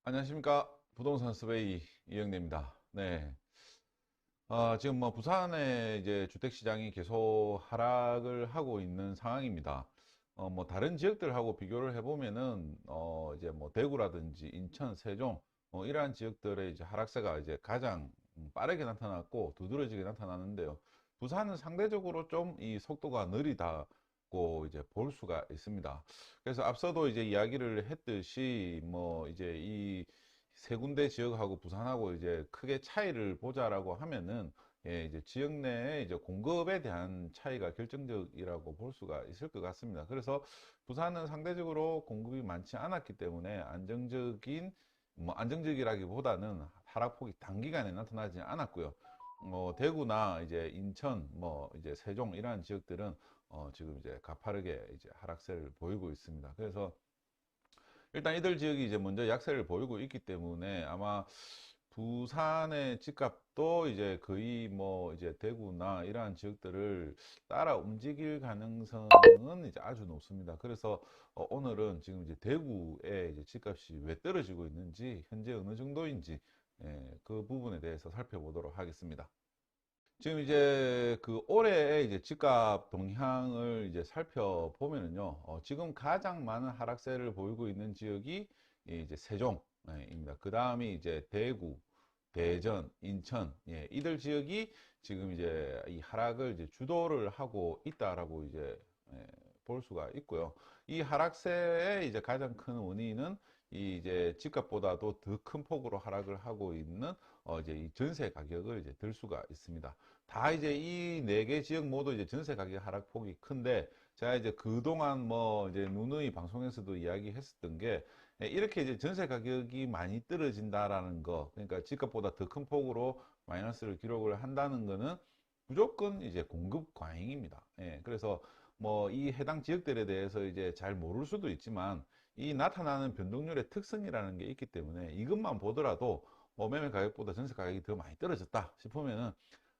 안녕하십니까. 부동산 서베이 이영래입니다. 네. 지금 뭐 부산의 이제 주택시장이 계속 하락을 하고 있는 상황입니다. 뭐 다른 지역들하고 비교를 해보면은, 이제 뭐 대구라든지 인천, 세종, 이러한 지역들의 이제 하락세가 이제 가장 빠르게 나타났고 두드러지게 나타나는데요. 부산은 상대적으로 좀 이 속도가 느리다고 이제 볼 수가 있습니다. 그래서 앞서도 이제 이야기를 했듯이 뭐 이제 이 세 군데 지역하고 부산하고 이제 크게 차이를 보자라고 하면은 이제 지역 내에 이제 공급에 대한 차이가 결정적이라고 볼 수가 있을 것 같습니다. 그래서 부산은 상대적으로 공급이 많지 않았기 때문에 안정적이라기보다는 하락폭이 단기간에 나타나지 않았고요. 대구나 이제 인천, 뭐 이제 세종 이러한 지역들은 지금 이제 가파르게 이제 하락세를 보이고 있습니다. 그래서 일단 이들 지역이 이제 먼저 약세를 보이고 있기 때문에 아마 부산의 집값도 이제 거의 뭐 이제 대구나 이러한 지역들을 따라 움직일 가능성은 이제 아주 높습니다. 그래서 오늘은 지금 이제 대구의 이제 집값이 왜 떨어지고 있는지, 현재 어느 정도인지, 그 부분에 대해서 살펴보도록 하겠습니다. 지금 이제 그 올해의 이제 집값 동향을 이제 살펴보면은요, 지금 가장 많은 하락세를 보이고 있는 지역이 이제 세종입니다. 그 다음이 이제 대구, 대전, 인천, 이들 지역이 지금 이제 이 하락을 이제 주도를 하고 있다라고 이제 볼 수가 있고요. 이 하락세의 이제 가장 큰 원인은 이 이제 집값보다도 더 큰 폭으로 하락을 하고 있는 이제 이 전세 가격을 이제 들 수가 있습니다. 다 이제 이 네 개 지역 모두 이제 전세 가격 하락폭이 큰데 제가 이제 그동안 뭐 이제 누누이 방송에서도 이야기했었던 게 이렇게 이제 전세 가격이 많이 떨어진다라는 거, 그러니까 집값보다 더 큰 폭으로 마이너스를 기록을 한다는 거는 무조건 이제 공급 과잉입니다. 그래서 뭐 이 해당 지역들에 대해서 이제 잘 모를 수도 있지만 이 나타나는 변동률의 특성이라는 게 있기 때문에 이것만 보더라도 매매 가격보다 전세 가격이 더 많이 떨어졌다 싶으면은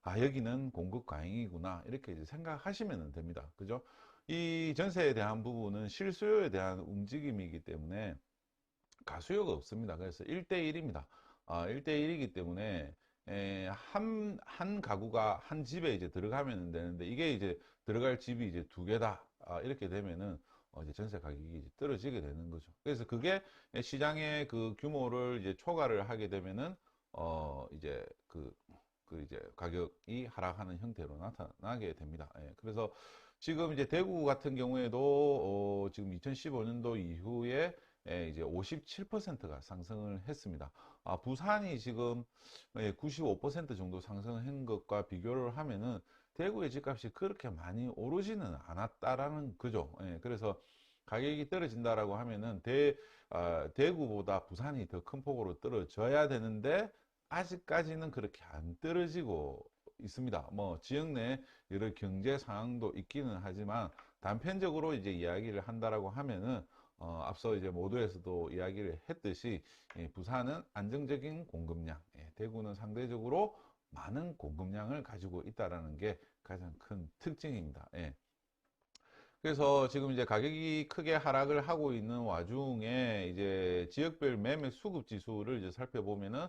여기는 공급 과잉이구나 이렇게 이제 생각하시면 됩니다. 그죠? 이 전세에 대한 부분은 실수요에 대한 움직임이기 때문에 가수요가 없습니다. 그래서 1대1입니다. 1대1이기 때문에 한 가구가 한 집에 이제 들어가면 되는데 이게 이제 들어갈 집이 이제 두 개다. 이렇게 되면은 이제 전세 가격이 이제 떨어지게 되는 거죠. 그래서 그게 시장의 그 규모를 이제 초과를 하게 되면은 이제 그 이제 가격이 하락하는 형태로 나타나게 됩니다. 그래서 지금 이제 대구 같은 경우에도 지금 2015년도 이후에 이제 57%가 상승을 했습니다. 부산이 지금 95% 정도 상승한 것과 비교를 하면은 대구의 집값이 그렇게 많이 오르지는 않았다라는 거죠. 그래서 가격이 떨어진다라고 하면은 대구보다 부산이 더 큰 폭으로 떨어져야 되는데 아직까지는 그렇게 안 떨어지고 있습니다. 뭐 지역 내 여러 경제 상황도 있기는 하지만 단편적으로 이제 이야기를 한다라고 하면은 앞서 이제 모두에서도 이야기를 했듯이 부산은 안정적인 공급량, 대구는 상대적으로 많은 공급량을 가지고 있다라는 게 가장 큰 특징입니다. 그래서 지금 이제 가격이 크게 하락을 하고 있는 와중에 이제 지역별 매매 수급 지수를 이제 살펴보면은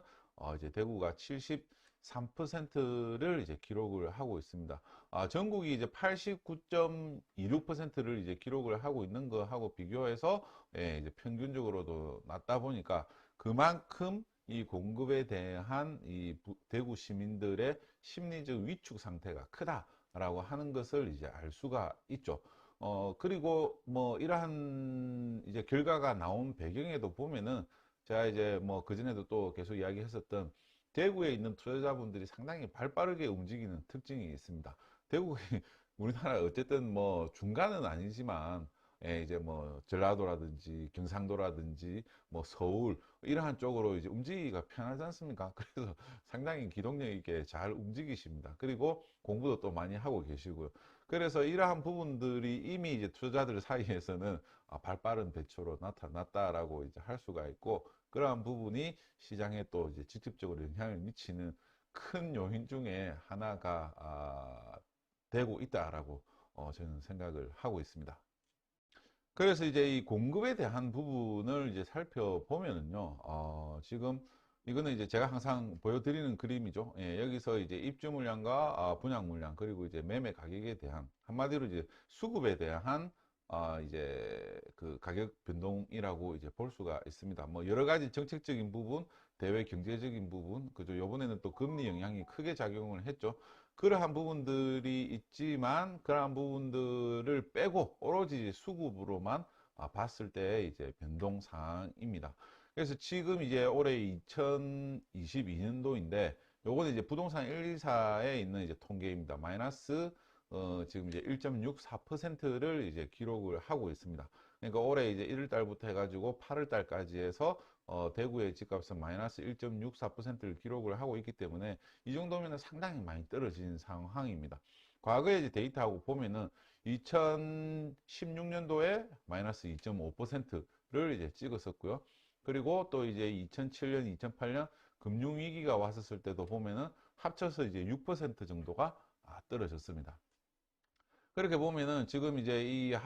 이제 대구가 73%를 이제 기록을 하고 있습니다. 전국이 이제 89.26%를 이제 기록을 하고 있는 거하고 비교해서 이제 평균적으로도 낮다 보니까 그만큼 이 공급에 대한 대구 시민들의 심리적 위축 상태가 크다라고 하는 것을 이제 알 수가 있죠. 그리고 뭐 이러한 이제 결과가 나온 배경에도 보면은 제가 이제 뭐 그전에도 또 계속 이야기했었던 대구에 있는 투자자분들이 상당히 발빠르게 움직이는 특징이 있습니다. 대구가 우리나라 어쨌든 뭐 중간은 아니지만 이제 뭐 전라도라든지 경상도라든지 뭐 서울 이러한 쪽으로 이제 움직이기가 편하지 않습니까? 그래서 상당히 기동력 있게 잘 움직이십니다. 그리고 공부도 또 많이 하고 계시고요. 그래서 이러한 부분들이 이미 이제 투자자들 사이에서는 발빠른 대처로 나타났다라고 이제 할 수가 있고 그러한 부분이 시장에 또 이제 직접적으로 영향을 미치는 큰 요인 중에 하나가 되고 있다라고 저는 생각을 하고 있습니다. 그래서 이제 이 공급에 대한 부분을 이제 살펴보면은요, 지금 이거는 이제 제가 항상 보여드리는 그림이죠. 예, 여기서 이제 입주 물량과 분양 물량, 그리고 이제 매매 가격에 대한, 한마디로 이제 수급에 대한 이제 그 가격 변동이라고 이제 볼 수가 있습니다. 뭐 여러 가지 정책적인 부분, 대외 경제적인 부분, 그죠? 요번에는 또 금리 영향이 크게 작용을 했죠. 그러한 부분들이 있지만 그러한 부분들을 빼고 오로지 수급으로만 봤을 때 이제 변동 사항입니다. 그래서 지금 이제 올해 2022년도인데 요거는 이제 부동산 1, 2사에 있는 이제 통계입니다. 마이너스 지금 이제 1.64%를 이제 기록을 하고 있습니다. 그러니까 올해 이제 1월 달부터 해가지고 8월 달까지 해서 대구의 집값은 마이너스 1.64%를 기록을 하고 있기 때문에 이 정도면 상당히 많이 떨어진 상황입니다. 과거에 이제 데이터하고 보면은 2016년도에 마이너스 2.5%를 이제 찍었었고요. 그리고 또 이제 2007년, 2008년 금융위기가 왔었을 때도 보면은 합쳐서 이제 6% 정도가 떨어졌습니다. 그렇게 보면은 지금 이제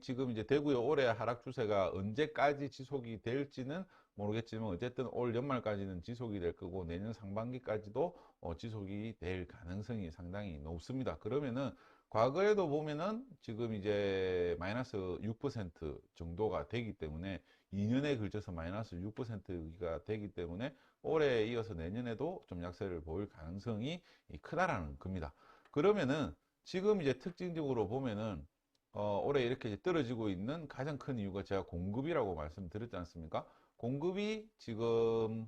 지금 이제 대구의 올해 하락 추세가 언제까지 지속이 될지는 모르겠지만 어쨌든 올 연말까지는 지속이 될 거고 내년 상반기까지도 지속이 될 가능성이 상당히 높습니다. 그러면은 과거에도 보면은 지금 이제 마이너스 6% 정도가 되기 때문에 2년에 걸쳐서 마이너스 6%가 되기 때문에 올해에 이어서 내년에도 좀 약세를 보일 가능성이 크다라는 겁니다. 그러면은 지금 이제 특징적으로 보면은 올해 이렇게 이제 떨어지고 있는 가장 큰 이유가 제가 공급이라고 말씀드렸지 않습니까? 공급이 지금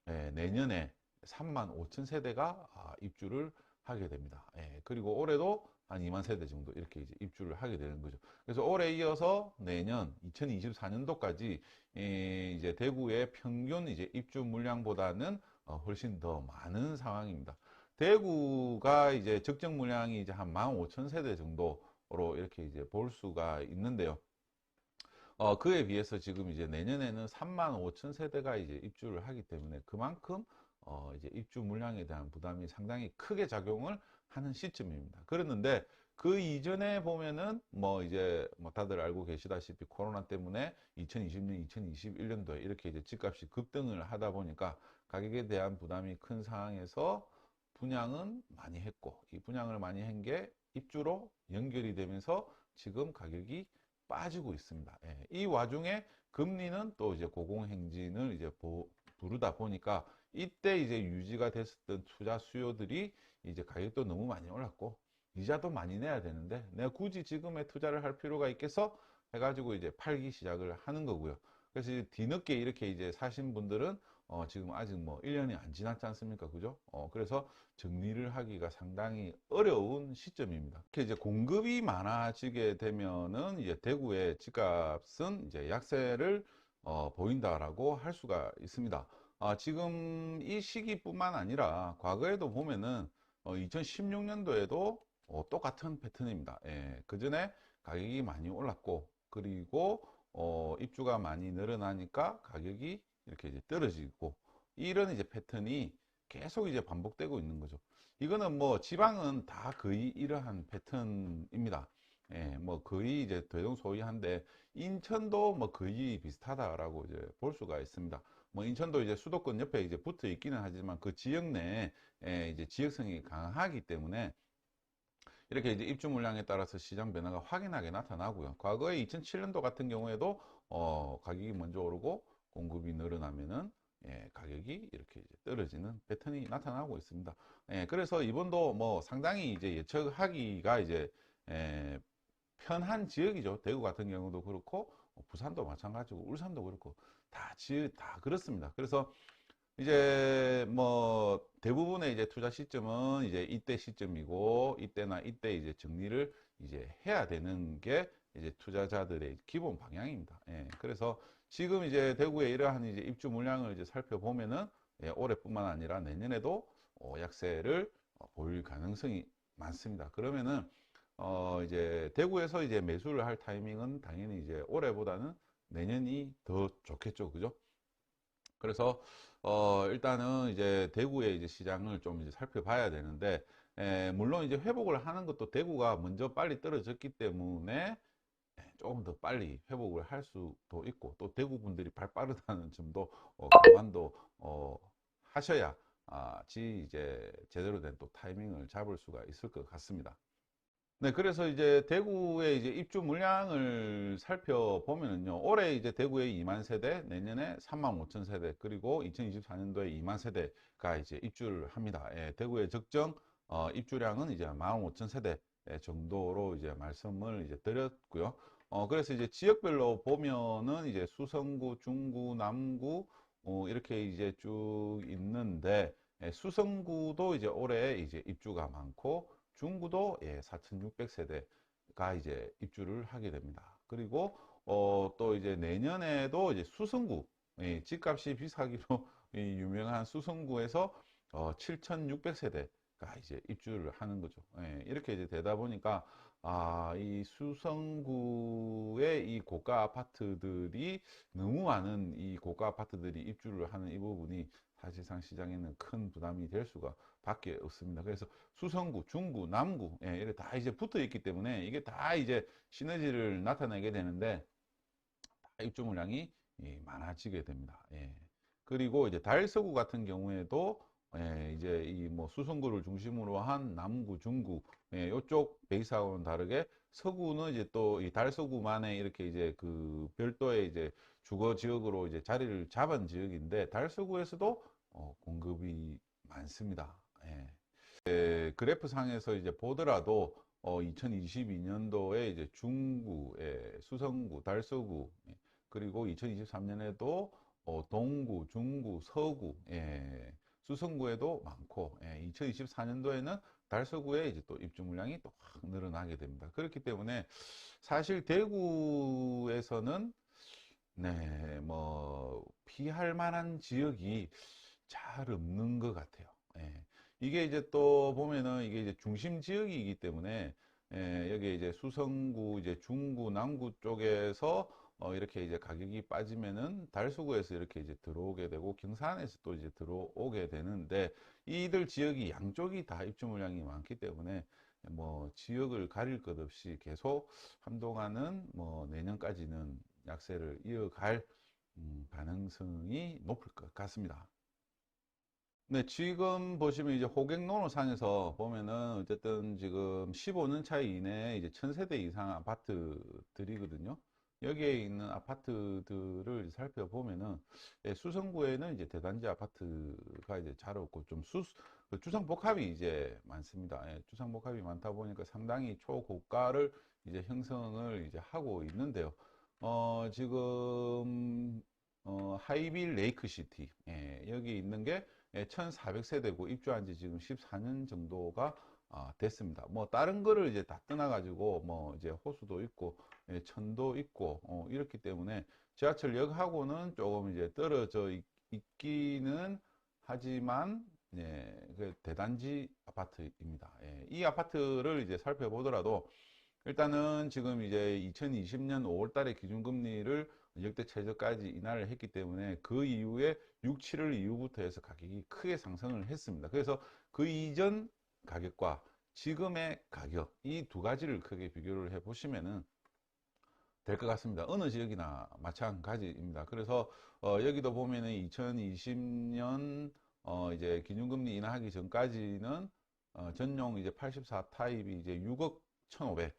내년에 3만 5천 세대가 입주를 하게 됩니다. 그리고 올해도 한 2만 세대 정도 이렇게 이제 입주를 하게 되는 거죠. 그래서 올해 이어서 내년 2024년도까지 이제 대구의 평균 이제 입주 물량보다는 훨씬 더 많은 상황입니다. 대구가 이제 적정 물량이 이제 한 15,000세대 정도로 이렇게 이제 볼 수가 있는데요. 그에 비해서 지금 이제 내년에는 35,000세대가 이제 입주를 하기 때문에 그만큼 이제 입주 물량에 대한 부담이 상당히 크게 작용을 하는 시점입니다. 그랬는데 그 이전에 보면은 뭐 이제 뭐 다들 알고 계시다시피 코로나 때문에 2020년, 2021년도에 이렇게 이제 집값이 급등을 하다 보니까 가격에 대한 부담이 큰 상황에서 분양은 많이 했고 이 분양을 많이 한 게 입주로 연결이 되면서 지금 가격이 빠지고 있습니다. 이 와중에 금리는 또 이제 고공행진을 이제 부르다 보니까 이때 이제 유지가 됐었던 투자 수요들이 이제 가격도 너무 많이 올랐고 이자도 많이 내야 되는데 내가 굳이 지금에 투자를 할 필요가 있겠어? 해가지고 이제 팔기 시작을 하는 거고요. 그래서 뒤늦게 이렇게 이제 사신 분들은 지금 아직 뭐 1년이 안 지났지 않습니까? 그죠? 그래서 정리를 하기가 상당히 어려운 시점입니다. 이렇게 이제 공급이 많아지게 되면은 이제 대구의 집값은 이제 약세를 보인다라고 할 수가 있습니다. 지금 이 시기뿐만 아니라 과거에도 보면은 2016년도에도 똑같은 패턴입니다. 그 전에 가격이 많이 올랐고 그리고 입주가 많이 늘어나니까 가격이 이렇게 이제 떨어지고 이런 이제 패턴이 계속 이제 반복되고 있는 거죠. 이거는 뭐 지방은 다 거의 이러한 패턴입니다. 뭐 거의 이제 대동소이한데 인천도 뭐 거의 비슷하다라고 이제 볼 수가 있습니다. 뭐 인천도 이제 수도권 옆에 이제 붙어 있기는 하지만 그 지역 내에 이제 지역성이 강하기 때문에 이렇게 이제 입주 물량에 따라서 시장 변화가 확연하게 나타나고요. 과거에 2007년도 같은 경우에도 가격이 먼저 오르고 공급이 늘어나면은 가격이 이렇게 이제 떨어지는 패턴이 나타나고 있습니다. 그래서 이번도 뭐 상당히 이제 예측하기가 이제 편한 지역이죠. 대구 같은 경우도 그렇고 부산도 마찬가지고 울산도 그렇고 다 그렇습니다. 그래서 이제 뭐 대부분의 이제 투자 시점은 이제 이때 시점이고 이때나 이때 이제 정리를 이제 해야 되는 게 이제 투자자들의 기본 방향입니다. 그래서 지금 이제 대구에 이러한 이제 입주 물량을 이제 살펴보면은 올해뿐만 아니라 내년에도 약세를 보일 가능성이 많습니다. 그러면은 이제 대구에서 이제 매수를 할 타이밍은 당연히 이제 올해보다는 내년이 더 좋겠죠, 그죠? 그래서 일단은 이제 대구의 이제 시장을 좀 이제 살펴봐야 되는데 물론 이제 회복을 하는 것도 대구가 먼저 빨리 떨어졌기 때문에 조금 더 빨리 회복을 할 수도 있고, 또 대구 분들이 발 빠르다는 점도 감안도 하셔야 지 이제 제대로 된 또 타이밍을 잡을 수가 있을 것 같습니다. 네, 그래서 이제 대구의 이제 입주 물량을 살펴보면은요, 올해 이제 대구에 2만 세대, 내년에 3만 5천 세대, 그리고 2024년도에 2만 세대가 이제 입주를 합니다. 예, 대구의 적정 입주량은 이제 1만 5천 세대 정도로 이제 말씀을 이제 드렸고요. 그래서 이제 지역별로 보면은 이제 수성구, 중구, 남구 이렇게 이제 쭉 있는데, 수성구도 이제 올해 이제 입주가 많고, 중구도 4,600세대가 이제 입주를 하게 됩니다. 그리고 또 이제 내년에도 이제 수성구, 집값이 비싸기로 유명한 수성구에서 7,600세대가 이제 입주를 하는 거죠. 이렇게 이제 되다 보니까 이 수성구의 이 고가 아파트들이 너무 많은 이 고가 아파트들이 입주를 하는 이 부분이 사실상 시장에는 큰 부담이 될 수가 밖에 없습니다. 그래서 수성구, 중구, 남구, 이렇게 다 이제 붙어 있기 때문에 이게 다 이제 시너지를 나타내게 되는데, 입주 물량이 많아지게 됩니다. 그리고 이제 달서구 같은 경우에도 이제 이 뭐 수성구를 중심으로 한 남구, 중구 이쪽 베이스하고는 다르게 서구는 이제 또 이 달서구만의 이렇게 이제 그 별도의 이제 주거 지역으로 이제 자리를 잡은 지역인데, 달서구에서도 공급이 많습니다. 그래프 상에서 이제 보더라도 2022년도에 이제 중구, 수성구, 달서구, 그리고 2023년에도 동구, 중구, 서구, 수성구에도 많고, 2024년도에는 달서구에 이제 또 입주 물량이 또 확 늘어나게 됩니다. 그렇기 때문에 사실 대구에서는 뭐 피할 만한 지역이 잘 없는 것 같아요. 이게 이제 또 보면은 이게 이제 중심 지역이기 때문에 여기 이제 수성구, 이제 중구, 남구 쪽에서 이렇게 이제 가격이 빠지면은 달서구에서 이렇게 이제 들어오게 되고, 경산에서 또 이제 들어오게 되는데, 이들 지역이 양쪽이 다 입주 물량이 많기 때문에 뭐 지역을 가릴 것 없이 계속 한동안은 뭐 내년까지는 약세를 이어갈 가능성이 높을 것 같습니다. 네, 지금 보시면 이제 호갱노노상에서 보면은 어쨌든 지금 15년 차이 이내에 이제 1000세대 이상 아파트들이거든요. 여기에 있는 아파트들을 살펴보면은 수성구에는 이제 대단지 아파트가 이제 잘 없고 좀 그 주상복합이 이제 많습니다. 주상복합이 많다 보니까 상당히 초고가를 이제 형성을 이제 하고 있는데요. 지금 하이빌 레이크시티, 여기 있는 게 1,400세대고 입주한 지 지금 14년 정도가 됐습니다. 뭐 다른 거를 이제 다 떠나가지고 뭐 이제 호수도 있고 천도 있고 이렇기 때문에 지하철역하고는 조금 이제 떨어져 있기는 하지만 그 대단지 아파트입니다. 이 아파트를 이제 살펴보더라도 일단은 지금 이제 2020년 5월 달에 기준금리를 역대 최저까지 인하를 했기 때문에 그 이후에 6, 7월 이후부터 해서 가격이 크게 상승을 했습니다. 그래서 그 이전 가격과 지금의 가격, 이 두 가지를 크게 비교를 해 보시면은 될 것 같습니다. 어느 지역이나 마찬가지입니다. 그래서 여기도 보면은 2020년 이제 기준금리 인하하기 전까지는 전용 이제 84 타입이 이제 6억 1,500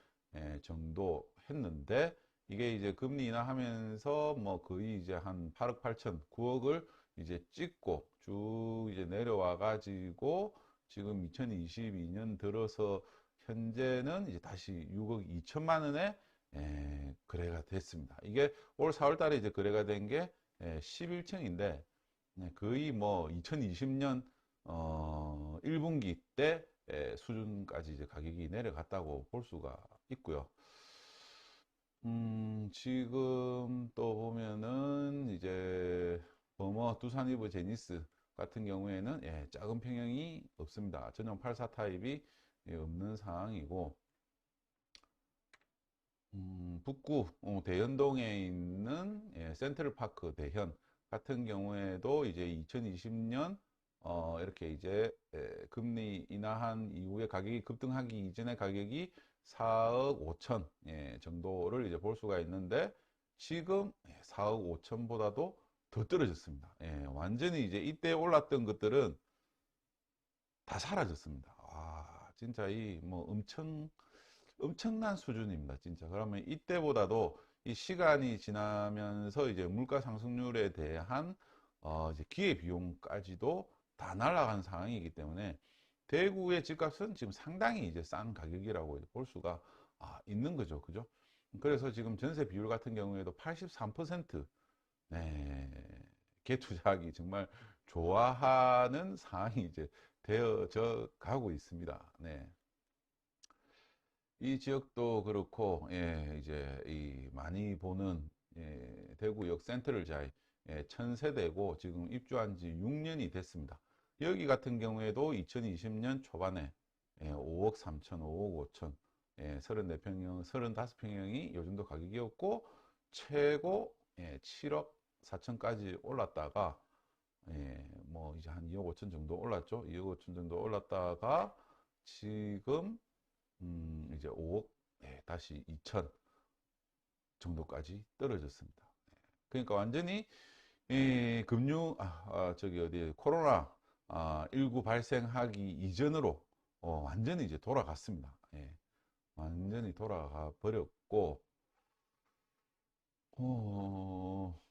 정도 했는데, 이게 이제 금리 인하하면서 뭐 거의 이제 한 8억 8천, 9억을 이제 찍고 쭉 이제 내려와 가지고 지금 2022년 들어서 현재는 이제 다시 6억 2천만 원에 거래가 됐습니다. 이게 올 4월 달에 이제 거래가 된 게 11층인데 거의 뭐 2020년 1분기 때 수준까지 이제 가격이 내려갔다고 볼 수가 있고요. 지금 또 보면은 이제 버머 두산이브 제니스 같은 경우에는 작은 평형이 없습니다. 전용 84 타입이 없는 상황이고, 북구 대연동에 있는 센트럴파크 대현 같은 경우에도 이제 2020년 이렇게 이제 금리 인하한 이후에 가격이 급등하기 이전의 가격이 4억 5천 정도를 이제 볼 수가 있는데 지금 4억 5천보다도 더 떨어졌습니다. 완전히 이제 이때 올랐던 것들은 다 사라졌습니다. 진짜 이 뭐 엄청난 수준입니다. 진짜. 그러면 이때보다도 이 시간이 지나면서 이제 물가 상승률에 대한 이제 기회비용까지도 다 날아간 상황이기 때문에 대구의 집값은 지금 상당히 이제 싼 가격이라고 볼 수가 있는 거죠. 그죠? 그래서 지금 전세 비율 같은 경우에도 83%, 네, 개투자하기 정말 좋아하는 상황이 이제 되어져 가고 있습니다. 네. 이 지역도 그렇고, 이제 이 많이 보는 대구역 센트럴자이 1000세대고 지금 입주한 지 6년이 됐습니다. 여기 같은 경우에도 2020년 초반에 5억 3천, 5억 5천, 34평형, 35평형이 요 정도 가격이었고 최고 7억 4천까지 올랐다가 뭐 이제 한 2억 5천 정도 올랐죠. 2억 5천 정도 올랐다가 지금 이제 5억 다시 2천 정도까지 떨어졌습니다. 그러니까 완전히 저기 어디 코로나 19 발생하기 이전으로 완전히 이제 돌아갔습니다. 완전히 돌아가 버렸고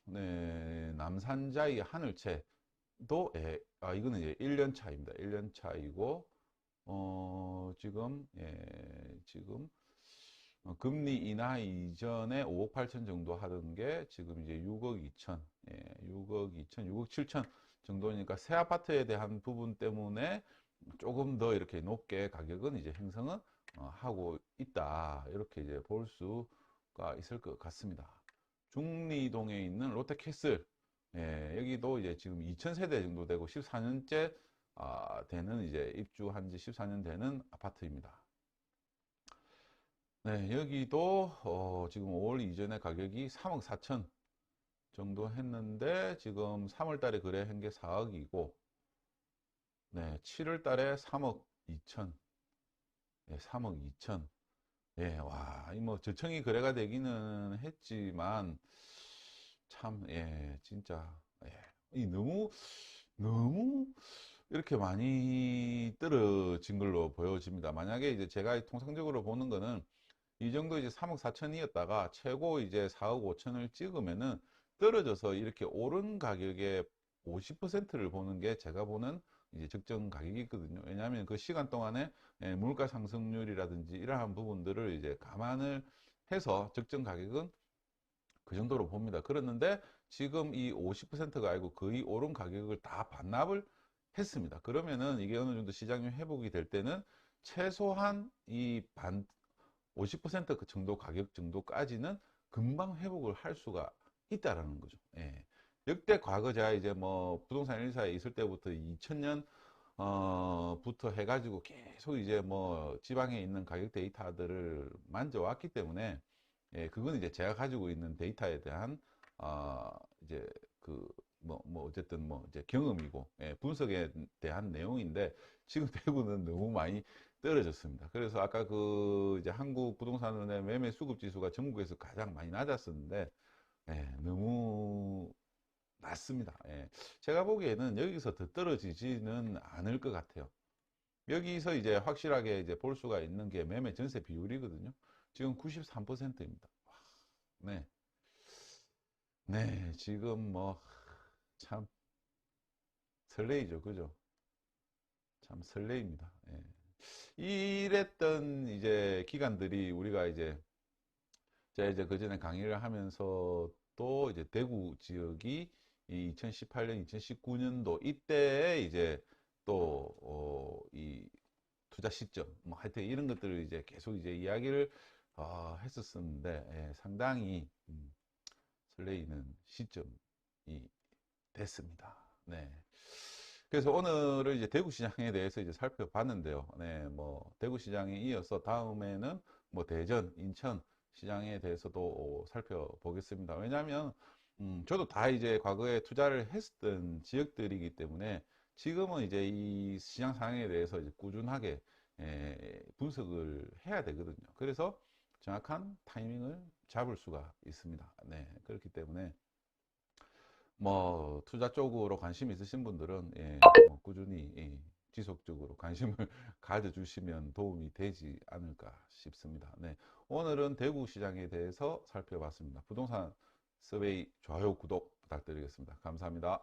네, 남산자이 하늘채도 이거는 이제 1년 차입니다. 1년 차이고 지금 금리 인하 이전에 5억 8천 정도 하던 게 지금 이제 6억 2천, 6억 2천, 6억 7천 정도니까 새 아파트에 대한 부분 때문에 조금 더 이렇게 높게 가격은 이제 형성은 하고 있다. 이렇게 이제 볼 수가 있을 것 같습니다. 중리동에 있는 롯데캐슬, 여기도 이제 지금 2000세대 정도 되고 14년째 되는 이제 입주한 지 14년 되는 아파트입니다. 네, 여기도 지금 5월 이전에 가격이 3억 4천 정도 했는데 지금 3월 달에 거래한 게 4억이고 네, 7월 달에 3억 2천, 3억 2천. 와, 이 뭐 저층이 거래가 되기는 했지만 참, 진짜, 이 너무 이렇게 많이 떨어진 걸로 보여집니다. 만약에 이제 제가 통상적으로 보는 거는 이 정도 이제 3억 4천이었다가 최고 이제 4억 5천을 찍으면은 떨어져서 이렇게 오른 가격의 50%를 보는 게 제가 보는 이제 적정 가격이 있거든요. 왜냐하면 그 시간 동안에 물가 상승률이라든지 이러한 부분들을 이제 감안을 해서 적정 가격은 그 정도로 봅니다. 그랬는데 지금 이 50%가 아니고 거의 오른 가격을 다 반납을 했습니다. 그러면은 이게 어느 정도 시장이 회복이 될 때는 최소한 이 50% 정도 가격 정도까지는 금방 회복을 할 수가 있다라는 거죠. 역대 과거 제가 이제 뭐 부동산 1사에 있을 때부터 2000년 부터 해가지고 계속 이제 뭐 지방에 있는 가격 데이터들을 만져왔기 때문에 그건 이제 제가 가지고 있는 데이터에 대한 이제 그 뭐 어쨌든 뭐 이제 경험이고 분석에 대한 내용인데 지금 대구는 너무 많이 떨어졌습니다. 그래서 아까 그 이제 한국 부동산의 매매 수급 지수가 전국에서 가장 많이 낮았었는데 너무 낮습니다. 제가 보기에는 여기서 더 떨어지지는 않을 것 같아요. 여기서 이제 확실하게 이제 볼 수가 있는 게 매매 전세 비율이거든요. 지금 93%입니다. 네. 네, 지금 뭐 참 설레이죠. 그죠? 참 설레입니다. 이랬던 이제 기간들이 우리가 이제 제가 이제 그 전에 강의를 하면서 또 이제 대구 지역이 이 2018년, 2019년도 이때에 이제 또 이 투자 시점 뭐 하여튼 이런 것들을 이제 계속 이제 이야기를 했었었는데 상당히 설레이는 시점이 됐습니다. 네. 그래서 오늘은 이제 대구 시장에 대해서 이제 살펴봤는데요. 네, 뭐 대구 시장에 이어서 다음에는 뭐 대전, 인천 시장에 대해서도 살펴보겠습니다. 왜냐하면 저도 다 이제 과거에 투자를 했었던 지역들이기 때문에 지금은 이제 이 시장 상황에 대해서 이제 꾸준하게 분석을 해야 되거든요. 그래서 정확한 타이밍을 잡을 수가 있습니다. 네, 그렇기 때문에 뭐 투자 쪽으로 관심 있으신 분들은 뭐 꾸준히 지속적으로 관심을 가져주시면 도움이 되지 않을까 싶습니다. 네, 오늘은 대구 시장에 대해서 살펴봤습니다. 부동산 서베이 좋아요, 구독 부탁드리겠습니다. 감사합니다.